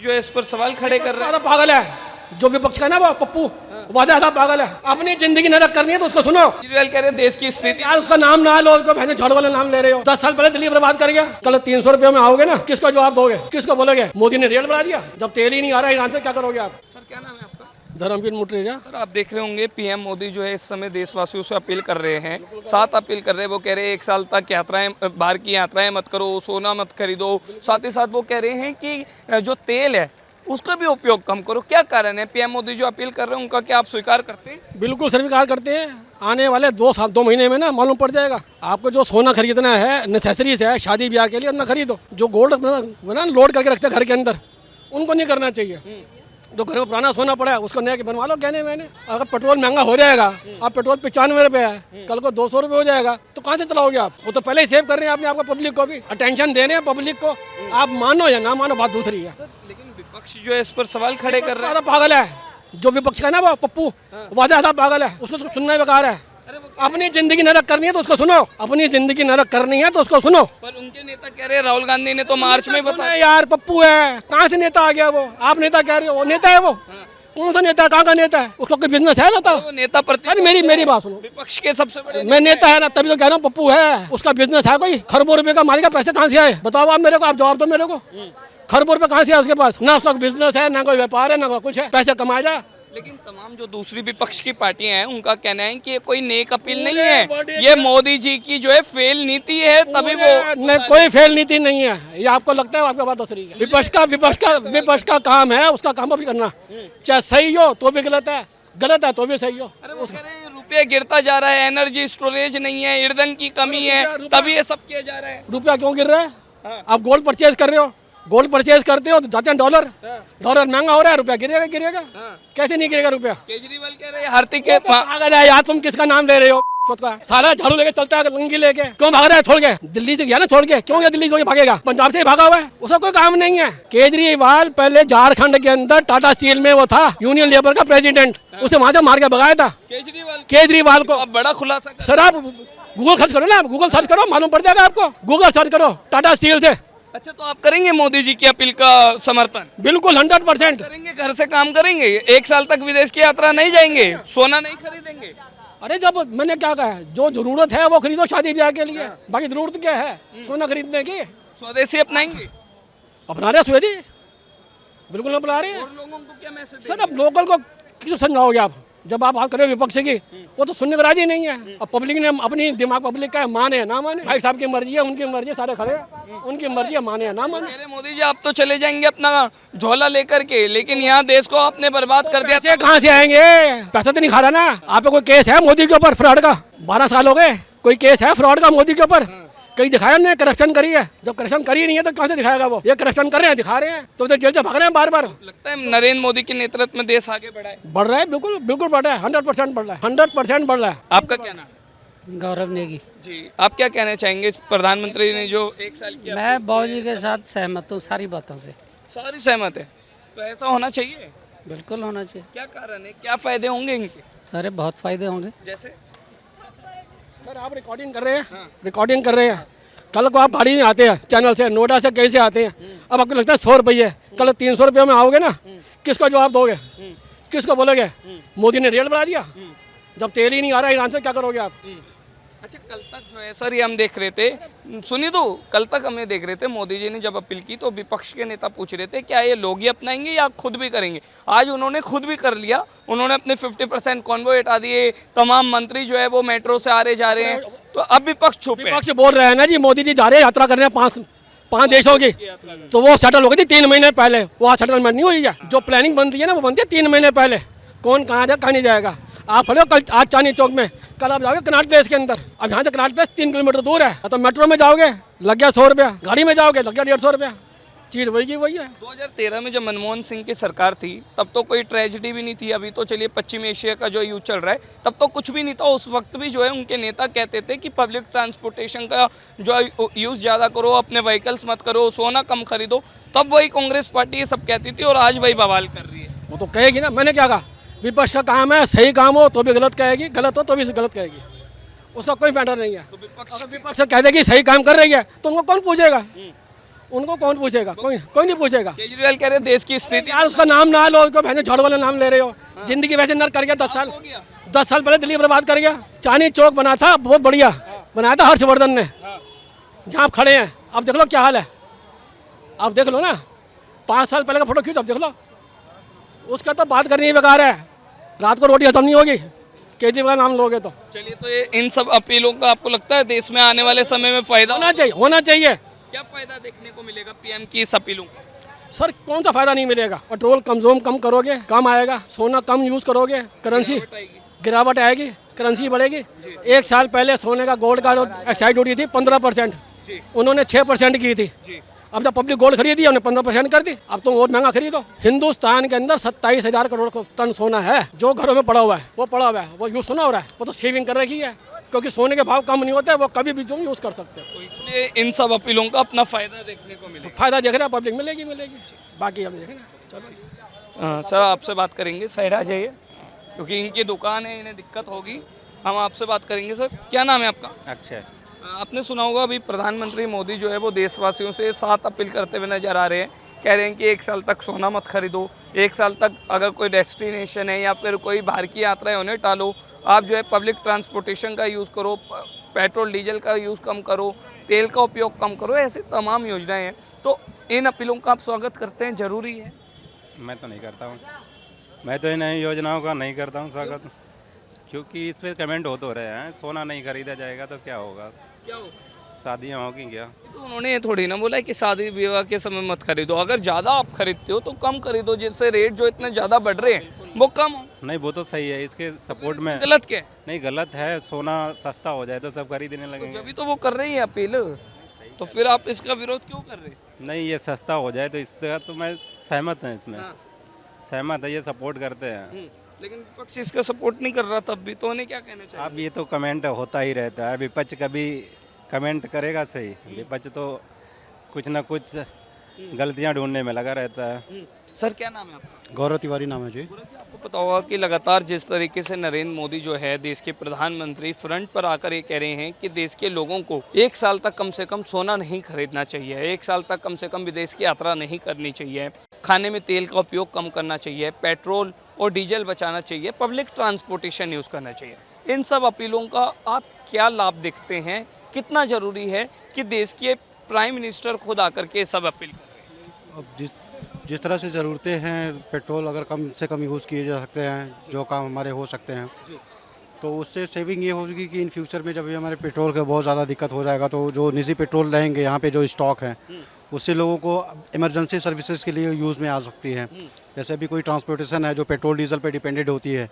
जो है इस पर सवाल खड़े कर रहे हैं। पागल है जो विपक्ष का ना वो पप्पू वो ज्यादा पागल है। अपनी जिंदगी नरक करनी है तो उसको सुनो। केजरीवाल कह रहे हैं देश की स्थिति। यार उसका नाम ना लो, उसको बहने झाड़ वाला नाम ले रहे हो। 10 साल पहले दिल्ली बर्बाद कर गया, कल 300 रुपये में आओगे ना, किसको जवाब दोगे, किसको बोलोगे? मोदी ने रेट बढ़ा दिया, जब तेल ही नहीं आ रहा ईरान से, क्या करोगे आप? सर क्या नाम है आपका? धर्मवीर मुटरेजा। सर आप देख रहे होंगे पीएम मोदी जो है इस समय देशवासियों से अपील कर रहे हैं, 7 अपील कर रहे हैं। वो कह रहे हैं 1 साल तक यात्राएं, बाहर की यात्राएं मत करो, सोना मत खरीदो। साथ ही साथ वो कह रहे हैं कि जो तेल है उसका भी उपयोग कम करो। क्या कारण है? पीएम मोदी जो अपील कर रहे हैं उनका क्या आप स्वीकार करते हैं? बिल्कुल स्वीकार करते हैं। आने वाले 2 महीने में ना मालूम पड़ जाएगा आपको। जो सोना खरीदना है, नेसेसरीज है शादी ब्याह के लिए, उतना खरीदो। जो गोल्ड ना लोड करके रखते हैं घर के अंदर, उनको नहीं करना चाहिए। जो घर में पुराना सोना पड़ा है उसको नया के बनवा लो कहने मैंने। अगर पेट्रोल महंगा हो जाएगा, अब पेट्रोल 95 रुपये है, कल को 200 रुपये हो जाएगा, तो कहाँ से चलाओगे आप? वो तो पहले ही सेव कर रहे हैं आपने, आपको पब्लिक को भी अटेंशन दे रहे हैं पब्लिक को। आप मानो या ना मानो, बात दूसरी है। लेकिन विपक्ष जो है इस पर सवाल खड़े कर रहे हैं। पागल है जो विपक्ष का ना वो पप्पू वो ज्यादा पागल है, उसको तो सुनना बेकार है। अपनी जिंदगी नरक करनी है तो उसको सुनो। अपनी जिंदगी नरक करनी है तो उसको सुनो। पर उनके नेता कह रहे हैं, राहुल गांधी ने तो मार्च में बताया। यार पप्पू है, कहाँ से नेता आ गया वो? आप नेता कह रहे हो, नेता है वो? कौन सा नेता है? कहाँ का नेता है? उसका कोई बिजनेस है? ना वो नेता प्रति। अरे मेरी बात सुनो, विपक्ष के सबसे बड़े मैं नेता है ना, तभी तो कह रहा हूँ पप्पू है। उसका बिजनेस है कोई? खरबों रुपए का मालिक, पैसे कहाँ से आए बताओ आप मेरे को, आप जवाब दो मेरे को। खरबों रुपए कहाँ से आए उसके पास? ना उसका बिजनेस है, ना कोई व्यापार है, ना कोई कुछ है, पैसे कमाएगा। लेकिन तमाम जो दूसरी विपक्ष की पार्टियां हैं उनका कहना है कि ये कोई नेक अपील नहीं है, ये मोदी जी की जो है फेल नीति है, तभी वो नहीं, कोई फेल नीति नहीं है। ये आपको लगता है, आपकी बात दूसरी है। विपक्ष का काम है उसका काम भी करना, चाहे सही हो तो भी गलत है, गलत है तो भी सही हो। अरे वो कह रहे हैं रुपया गिरता जा रहा है, एनर्जी स्टोरेज नहीं है, ईंधन की कमी है, तभी ये सब किया जा रहा है। रुपया क्यों गिर रहा है? आप गोल्ड परचेज कर रहे हो, गोल्ड परचेज करते हो तो जाते हैं डॉलर महंगा हो रहा है, रुपया गिरेगा। कैसे नहीं गिरेगा रुपया? केजरीवाल कह रहे हैं हार्दिक पागल है यार, तुम किसका नाम ले रहे हो? सारा झाड़ू लेके चलता है, लंगी लेके। क्यों भाग रहा है छोड़ के? दिल्ली से गया ना छोड़ के, क्यों गया दिल्ली छोड़ के भागेगा? पंजाब से ही भागा हुआ है, उसका कोई काम नहीं है। केजरीवाल पहले झारखंड के अंदर टाटा स्टील में वो था यूनियन लेबर का प्रेसिडेंट, उसे वहां से मार के भगाया था केजरीवाल को। अब बड़ा खुलासा सर आप गूगल सर्च करो ना, गूगल सर्च करो, मालूम पड़ जाएगा आपको। गूगल सर्च करो टाटा स्टील से। अच्छा तो आप करेंगे मोदी जी की अपील का समर्थन? बिल्कुल 100% करेंगे, घर से काम करेंगे, 1 साल तक विदेश की यात्रा नहीं जाएंगे, सोना नहीं खरीदेंगे। अरे जब मैंने क्या कहा है, जो जरूरत है वो खरीदो शादी ब्याह के लिए, बाकी जरूरत क्या है सोना खरीदने की? स्वदेशी अपनाएंगे? अपना रहे स्वेदी, बिल्कुल अपना रहे। और लोगों को क्या मैसेज? सर अब लोकल को किस समझाओगे आप? जब आप बात करें विपक्ष की, वो तो सुनने को राजी नहीं है। अब पब्लिक ने अपनी दिमाग, पब्लिक का है, माने ना माने, भाई साहब की मर्जी है, उनकी मर्जी है, सारे खड़े उनकी मर्जी है, माने ना माने। अरे मोदी जी आप तो चले जाएंगे अपना झोला लेकर के, लेकिन यहाँ देश को आपने बर्बाद कर दिया। पैसे कहाँ से आएंगे? पैसा तो नहीं खा रहा ना। आप पे कोई केस है मोदी के ऊपर फ्रॉड का? 12 साल हो गए, कोई केस है फ्रॉड का मोदी के ऊपर? कहीं दिखाया नहीं करप्शन करी है? जब करप्शन करी नहीं है तो कहाँ से दिखाएगा वो? ये करप्शन कर रहे हैं, दिखा रहे हैं, तो जेल से भाग रहे हैं बार बार। लगता है नरेंद्र मोदी के नेतृत्व में देश आगे बढ़ा है? बढ़ रहा है, बिल्कुल बढ़ रहा है, 100% बढ़ रहा है, 100% बढ़ रहा है। आपका क्या नाम? गौरव नेगी जी, आप क्या कहना चाहेंगे प्रधानमंत्री ने जो 1 साल किया? मैं बाबूजी के साथ सहमत हूँ सारी बातों से। सारी सहमत है, तो ऐसा होना चाहिए? बिल्कुल होना चाहिए। क्या कारण है, क्या फायदे होंगे इनके? अरे बहुत फायदे होंगे। जैसे सर आप रिकॉर्डिंग कर रहे हैं, रिकॉर्डिंग कर रहे हैं, कल को आप गाड़ी में आते हैं चैनल से, नोएडा से कैसे आते हैं, अब आपको लगता है 100 रुपये, कल 300 रुपये में आओगे ना, किसको जवाब दोगे, किसको बोलोगे? मोदी ने रेट बढ़ा दिया, जब तेल ही नहीं आ रहा ईरान से, क्या करोगे आप? अच्छा कल तक जो है सर ये हम देख रहे थे, सुनिए तो कल तक हमें देख रहे थे मोदी जी ने जब अपील की तो विपक्ष के नेता पूछ रहे थे क्या ये लोग ही अपनाएंगे या खुद भी करेंगे। आज उन्होंने खुद भी कर लिया, उन्होंने अपने 50% कॉन्वॉय हटा दिए, तमाम मंत्री जो है वो मेट्रो से आ रहे जा रहे हैं, तो अब विपक्ष चुप है। विपक्ष बोल रहे हैं ना जी, मोदी जी जा रहे हैं यात्रा करने 5 देशों की, तो वो सेटल हो गई थी 3 महीने पहले, वो आज सेटलमेंट नहीं हुई है। जो प्लानिंग बनती है ना वो बनती है 3 महीने पहले, कौन कहाँ जाए कहाँ नहीं जाएगा। आप खड़े हो कल आज चांदनी चौक में, कल आप जाओगे कनाट प्लेस के अंदर, अब यहाँ से कनाट प्लेस 3 किलोमीटर दूर है, तो मेट्रो में जाओगे लग गया 100 रुपया, गाड़ी में जाओगे लग गया 150 रुपया, चीज वही की वही है। 2013 में जब मनमोहन सिंह की सरकार थी तब तो कोई ट्रेजेडी भी नहीं थी, अभी तो चलिए पश्चिम एशिया का जो युद्ध चल रहा है, तब तो कुछ भी नहीं था। उस वक्त भी जो है उनके नेता कहते थे कि पब्लिक ट्रांसपोर्टेशन का जो यूज़ ज़्यादा करो, अपने व्हीकल्स मत करो, सोना कम खरीदो, तब वही कांग्रेस पार्टी ये सब कहती थी और आज वही बवाल कर रही है। वो तो कहेगी ना, मैंने क्या कहा, विपक्ष का काम है, सही काम हो तो भी गलत कहेगी, गलत हो तो भी गलत कहेगी, उसका कोई मैटर नहीं है। तो विपक्ष विपक्ष कह देगी सही काम कर रही है तो उनको कौन पूछेगा? उनको कौन पूछेगा? कोई कोई नहीं पूछेगा केजरीवाल कह रहे हैं देश की स्थिति यार। उसका नाम ना लो, उसको बहने झाड़ू वाला नाम ले रहे हो। जिंदगी वैसे नर कर गया 10 साल। 10 साल पहले दिल्ली बर्बाद कर गया। चांदनी चौक बना था, बहुत बढ़िया बनाया था हर्षवर्धन ने, जहाँ आप खड़े हैं। अब देख लो क्या हाल है, अब देख लो ना। 5 साल पहले का फोटो खींचो, अब देख लो। उसका तो बात करनी ही बेकार है। रात को रोटी खत्म नहीं होगी केजरीवाल नाम लोगे तो। चलिए, तो ये इन सब अपीलों का आपको लगता है देश में आने वाले समय में फायदा होना चाहिए, होना चाहिए। क्या फायदा देखने को मिलेगा पीएम की इस अपीलों का? सर कौन सा फायदा नहीं मिलेगा? पेट्रोल कम करोगे, कम आएगा। सोना कम यूज करोगे, करेंसी गिरावट आएगी, करेंसी बढ़ेगी। 1 साल पहले सोने का गोल्ड का एक्साइज ड्यूटी थी 15%, उन्होंने 6% की थी। अब जब पब्लिक गोल्ड खरीदी उन्होंने 15% कर दी। अब तो और महंगा खरीदो। हिंदुस्तान के अंदर 27,000 करोड़ टन सोना है जो घरों में पड़ा हुआ है। वो पड़ा हुआ है, वो यूज होना हो रहा है। वो तो सेविंग कर रखी है, क्योंकि सोने के भाव कम नहीं होते, वो कभी भी तुम यूज कर सकते हो। तो इसलिए इन सब अपीलों का अपना फायदा देखने को मिलेगा। फायदा देख रहे हैं पब्लिक, मिलेगी। बाकी हम देखें ना। चलो सर, आपसे बात करेंगे, साइड आ जाइए, क्योंकि इनकी दुकान है, इन्हें दिक्कत होगी। हम आपसे बात करेंगे। सर, क्या नाम है आपका? अक्षय। आपने सुना होगा अभी प्रधानमंत्री मोदी जो है वो देशवासियों से 7 अपील करते हुए नजर आ रहे हैं। कह रहे हैं कि 1 साल तक सोना मत खरीदो, 1 साल तक अगर कोई डेस्टिनेशन है या फिर कोई बाहर की यात्रा है उन्हें टालो, आप जो है पब्लिक ट्रांसपोर्टेशन का यूज़ करो, पेट्रोल डीजल का यूज़ कम करो, तेल का उपयोग कम करो। ऐसी तमाम योजनाएं हैं। तो इन अपीलों का आप स्वागत करते हैं? ज़रूरी है? मैं तो नहीं करता हूँ। मैं तो इन योजनाओं का नहीं करता हूँ स्वागत, क्योंकि इस पर कमेंट हो तो रहे हैं सोना नहीं खरीदा जाएगा तो क्या होगा, क्या हो? शादियाँ होगी क्या? तो उन्होंने ये थोड़ी ना बोला है कि शादी विवाह के समय मत खरीदो। अगर ज़्यादा आप खरीदते हो तो कम खरीदो, जिससे रेट जो इतने ज़्यादा बढ़ रहे हैं वो कम हो। नहीं, वो तो सही है, इसके सपोर्ट में गलत क्या है? नहीं, गलत है। सोना सस्ता हो जाए तो सब खरीदने लगेंगे। जब भी तो वो कर रही है अपील, तो फिर आप इसका विरोध क्यों कर रहे हैं? नहीं, ये सस्ता हो जाए तो इसका तो मैं सहमत हूँ, इसमें हाँ। सहमत है, ये सपोर्ट करते हैं। लेकिन विपक्ष इसका सपोर्ट नहीं कर रहा, तब भी तो उन्हें क्या कहना चाहिए? अब ये तो कमेंट होता ही रहता है, विपक्ष कभी कमेंट करेगा सही? विपक्ष तो कुछ ना कुछ गलतियां ढूंढने में लगा रहता है। सर, क्या नाम है आपका? गौरव तिवारी नाम है जी। आपको पता होगा कि लगातार जिस तरीके से नरेंद्र मोदी जो है देश के प्रधानमंत्री फ्रंट पर आकर ये कह रहे हैं कि देश के लोगों को 1 साल तक कम से कम सोना नहीं खरीदना चाहिए, 1 साल तक कम से कम विदेश की यात्रा नहीं करनी चाहिए, खाने में तेल का उपयोग कम करना चाहिए, पेट्रोल और डीजल बचाना चाहिए, पब्लिक ट्रांसपोर्टेशन यूज़ करना चाहिए। इन सब अपीलों का आप क्या लाभ देखते हैं? कितना ज़रूरी है कि देश के प्राइम मिनिस्टर खुद आकर के सब अपील करें? अब जिस तरह से ज़रूरतें हैं, पेट्रोल अगर कम से कम यूज़ किए जा सकते हैं, जो काम हमारे हो सकते हैं, तो उससे सेविंग ये होगी कि इन फ्यूचर में जब भी हमारे पेट्रोल का बहुत ज़्यादा दिक्कत हो जाएगा तो जो निजी पेट्रोल रहेंगे यहाँ पे जो स्टॉक है उससे लोगों को इमरजेंसी सर्विसेज के लिए यूज़ में आ सकती है। जैसे अभी कोई ट्रांसपोर्टेशन है जो पेट्रोल डीजल पे डिपेंडेंट होती है,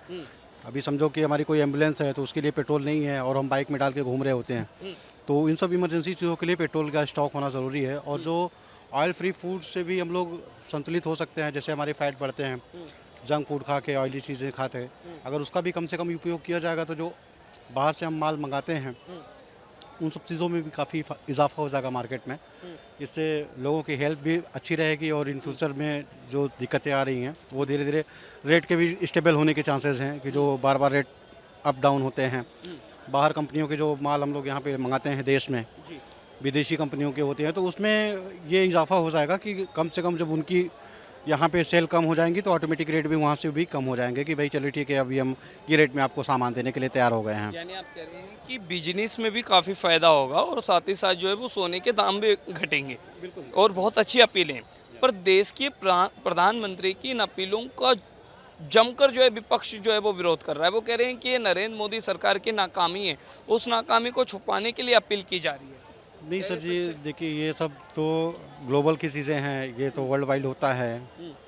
अभी समझो कि हमारी कोई एम्बुलेंस है तो उसके लिए पेट्रोल नहीं है और हम बाइक में डाल के घूम रहे होते हैं, तो इन सब इमरजेंसी चीज़ों के लिए पेट्रोल का स्टॉक होना ज़रूरी है। और जो ऑयल फ्री फूड से भी हम लोग संतुलित हो सकते हैं, जैसे हमारे फैट बढ़ते हैं जंक फूड खा के, ऑयली चीज़ें खाते हैं, अगर उसका भी कम से कम उपयोग किया जाएगा तो जो बाहर से हम माल मंगाते हैं उन सब चीज़ों में भी काफ़ी इजाफा हो जाएगा मार्केट में। इससे लोगों की हेल्थ भी अच्छी रहेगी और इन फ्यूचर में जो दिक्कतें आ रही हैं वो धीरे धीरे रेट के भी स्टेबल होने के चांसेस हैं कि जो बार बार रेट अप डाउन होते हैं। बाहर कंपनियों के जो माल हम लोग यहाँ पे मंगाते हैं देश में, विदेशी कंपनियों के होते हैं, तो उसमें ये इजाफा हो जाएगा कि कम से कम जब उनकी यहाँ पे सेल कम हो जाएंगी तो ऑटोमेटिक रेट भी वहाँ से भी कम हो जाएंगे कि भाई चलिए ठीक है, अभी हम ये रेट में आपको सामान देने के लिए तैयार हो गए हैं। यानी आप कह रहे हैं कि बिजनेस में भी काफ़ी फ़ायदा होगा और साथ ही साथ जो है वो सोने के दाम भी घटेंगे। बिल्कुल। और बहुत अच्छी अपीलें हैं, पर देश के प्रधानमंत्री की इन अपीलों का जमकर जो है विपक्ष जो है वो विरोध कर रहा है। वो कह रहे हैं कि ये नरेंद्र मोदी सरकार की नाकामी है, उस नाकामी को छुपाने के लिए अपील की जा रही है। नहीं सर जी, देखिए ये सब तो ग्लोबल की चीज़ें हैं, ये तो वर्ल्ड वाइड होता है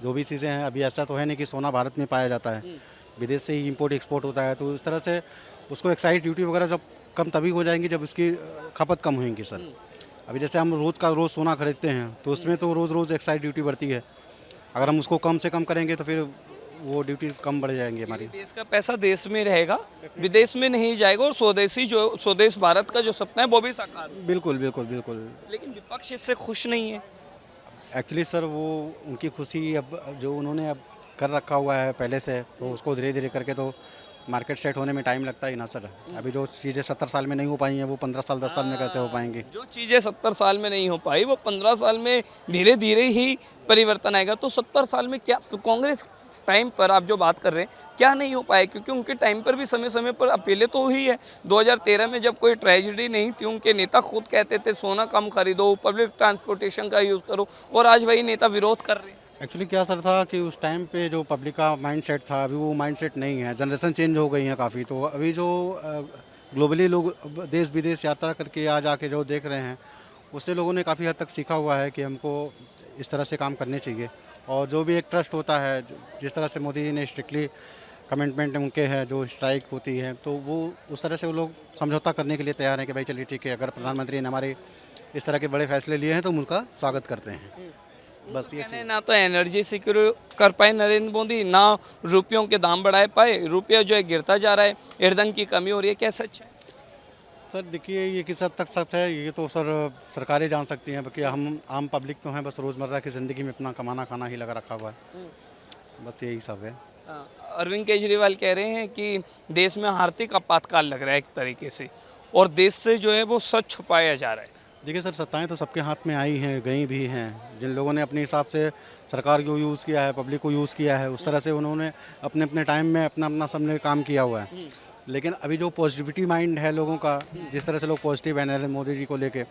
जो भी चीज़ें हैं। अभी ऐसा तो है नहीं कि सोना भारत में पाया जाता है, विदेश से ही इंपोर्ट एक्सपोर्ट होता है, तो इस तरह से उसको एक्साइज ड्यूटी वगैरह जब कम तभी हो जाएंगी जब उसकी खपत कम होएंगी सर। अभी जैसे हम रोज़ सोना खरीदते हैं तो उसमें तो रोज़ एक्साइज ड्यूटी बढ़ती है, अगर हम उसको कम से कम करेंगे तो फिर वो ड्यूटी कम बढ़ जाएंगी हमारी। देश का पैसा देश में रहेगा, विदेश में नहीं जाएगा, और स्वदेशी जो स्वदेश भारत का जो सपना है वो भी साकार होगा। बिल्कुल बिल्कुल बिल्कुल। लेकिन विपक्ष इससे खुश नहीं है। एक्चुअली सर वो उनकी खुशी अब जो उन्होंने अब कर रखा हुआ है पहले से, तो उसको धीरे धीरे करके तो मार्केट सेट होने में टाइम लगता ही ना सर। अभी जो चीज़ें 70 साल में नहीं हो पाई हैं वो 15 साल 10 साल में कैसे हो पाएंगी। जो चीज़ें 70 साल में नहीं हो पाई वो 15 साल में धीरे धीरे ही परिवर्तन आएगा। तो 70 साल में क्या, तो कांग्रेस टाइम पर आप जो बात कर रहे हैं क्या नहीं हो पाया, क्योंकि उनके टाइम पर भी समय समय पर अपीलें तो हुई है। 2013 में जब कोई ट्रेजेडी नहीं थी, उनके नेता खुद कहते थे सोना कम खरीदो, पब्लिक ट्रांसपोर्टेशन का यूज़ करो, और आज वही नेता विरोध कर रहे हैं। एक्चुअली क्या सर था कि उस टाइम पे जो पब्लिक का माइंडसेट था अभी वो माइंडसेट नहीं है, जनरेशन चेंज हो गई है काफ़ी। तो अभी जो ग्लोबली लोग देश विदेश यात्रा करके आ जाके जो देख रहे हैं उससे लोगों ने काफ़ी हद तक सीखा हुआ है कि हमको इस तरह से काम करने चाहिए। और जो भी एक ट्रस्ट होता है, जिस तरह से मोदी जी ने स्ट्रिक्टली कमिटमेंट उनके हैं, जो स्ट्राइक होती है तो वो उस तरह से वो लोग समझौता करने के लिए तैयार हैं कि भाई चलिए ठीक है, अगर प्रधानमंत्री ने हमारे इस तरह के बड़े फैसले लिए हैं तो हम उनका स्वागत करते हैं। बस ये कहने ना तो एनर्जी सिक्योर कर पाए नरेंद्र मोदी, ना रुपयों के दाम बढ़ाए पाए, रुपया जो है गिरता जा रहा है, ईंधन की कमी हो रही है, क्या सच है? सर देखिए ये किस हद तक सच है ये तो सर सरकारें जान सकती हैं, बाकी हम आम पब्लिक तो हैं, बस रोज़मर्रा की ज़िंदगी में अपना कमाना खाना ही लगा रखा हुआ है, बस यही सब है। अरविंद केजरीवाल कह रहे हैं कि देश में आर्थिक आपातकाल लग रहा है एक तरीके से, और देश से जो है वो सच छुपाया जा रहा है। देखिए सर सत्ताएं तो सबके हाथ में आई हैं, गई भी हैं। जिन लोगों ने अपने हिसाब से सरकार को यूज़ किया है, पब्लिक को यूज़ किया है, उस तरह से उन्होंने अपने अपने टाइम में अपना अपना सबने काम किया हुआ है। लेकिन अभी जो पॉजिटिविटी माइंड है लोगों का, जिस तरह से लोग पॉजिटिव है नरेंद्र मोदी जी को लेके,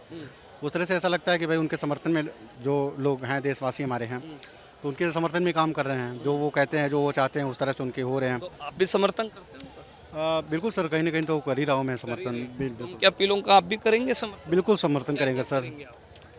उस तरह से ऐसा लगता है कि भाई उनके समर्थन में जो लोग हैं, देशवासी हमारे हैं, तो उनके समर्थन में काम कर रहे हैं। जो वो कहते हैं, जो वो चाहते हैं, उस तरह से उनके हो रहे हैं। तो आप भी समर्थन करते हैं उनका? बिल्कुल सर, कहीं ना कहीं तो कर ही रहा हूँ मैं समर्थन। उनकी अपीलों का आप भी करेंगे समर्थन? बिल्कुल समर्थन करेंगे सर,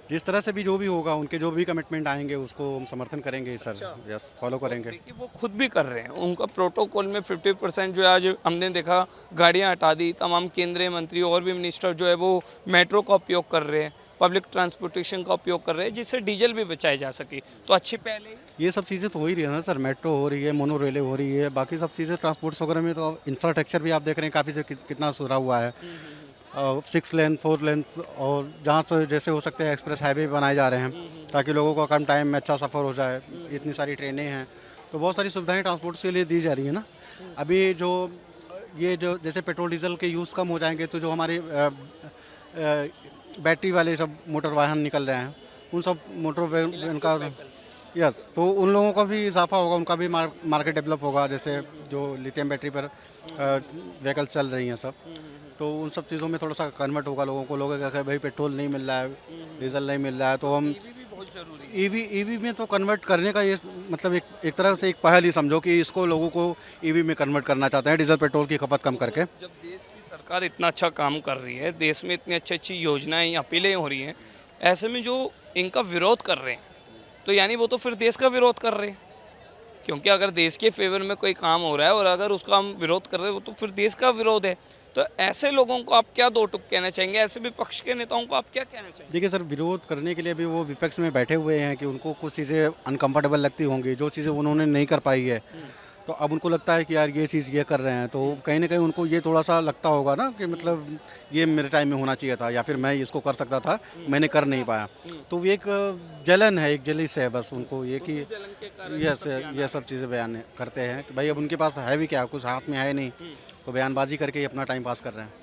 जिस तरह से भी जो भी होगा, उनके जो भी कमिटमेंट आएंगे उसको हम समर्थन करेंगे सर। यस, फॉलो करेंगे। देखिए वो खुद भी कर रहे हैं, उनका प्रोटोकॉल में 50% जो है आज हमने देखा गाड़ियां हटा दी, तमाम केंद्रीय मंत्री और भी मिनिस्टर जो है वो मेट्रो का उपयोग कर रहे हैं, पब्लिक ट्रांसपोर्टेशन का उपयोग कर रहे हैं, जिससे डीजल भी बचाए जा सके। तो अच्छी पहले ये सब चीज़ें तो हो ही रही है ना सर, मेट्रो हो रही है, मोनो रेलें हो रही है, बाकी सब चीज़ें ट्रांसपोर्ट्स वगैरह में तो इंफ्रास्ट्रक्चर भी आप देख रहे हैं काफ़ी से कितना सुधरा हुआ है। 6 लेन 4 लेन और जहाँ से जैसे हो सकते हैं एक्सप्रेस हाईवे बनाए जा रहे हैं ताकि लोगों को कम टाइम में अच्छा सफ़र हो जाए। इतनी सारी ट्रेनें हैं, तो बहुत सारी सुविधाएं ट्रांसपोर्ट के लिए दी जा रही है ना। अभी जो ये जो जैसे पेट्रोल डीजल के यूज़ कम हो जाएंगे तो जो हमारे बैटरी वाले सब मोटर वाहन निकल रहे हैं, उन सब मोटर वाहन का यस, तो उन लोगों का भी इजाफा होगा, उनका भी मार्केट डेवलप होगा। जैसे जो लिथियम बैटरी पर व्हीकल चल रही हैं सब, तो उन सब चीज़ों में थोड़ा सा कन्वर्ट होगा। लोगों को लोग क्या भाई पेट्रोल नहीं मिल रहा है, डीजल नहीं मिल रहा है, तो हम ईवी में तो कन्वर्ट करने का ये मतलब एक तरह से एक पहल ही समझो कि इसको लोगों को ईवी में कन्वर्ट करना चाहते हैं, डीजल पेट्रोल की खपत कम करके। जब देश की सरकार इतना अच्छा काम कर रही है, देश में इतनी अच्छी अच्छी योजनाएं अपीलें हो रही हैं, ऐसे में जो इनका विरोध कर रहे हैं तो यानी वो तो फिर देश का विरोध कर रहे हैं, क्योंकि अगर देश के फेवर में कोई काम हो रहा है और अगर उसका हम विरोध कर रहे हैं वो तो फिर देश का विरोध है। तो ऐसे लोगों को आप क्या दो टुक कहना चाहेंगे, ऐसे विपक्ष के नेताओं को आप क्या कहना चाहेंगे? देखिए सर, विरोध करने के लिए भी वो विपक्ष में बैठे हुए हैं कि उनको कुछ चीज़ें अनकंफर्टेबल लगती होंगी, जो चीज़ें उन्होंने नहीं कर पाई है, तो अब उनको लगता है कि यार ये चीज़ ये कर रहे हैं, तो कहीं ना कहीं उनको ये थोड़ा सा लगता होगा ना कि मतलब ये मेरे टाइम में होना चाहिए था, या फिर मैं इसको कर सकता था, मैंने कर नहीं पाया। तो ये एक जलन है, एक जलिस है बस उनको ये कि ये सब चीज़ें बयान करते हैं कि भाई अब उनके पास है भी क्या, कुछ हाथ में है नहीं, तो बयानबाजी करके ही अपना टाइम पास कर रहे हैं।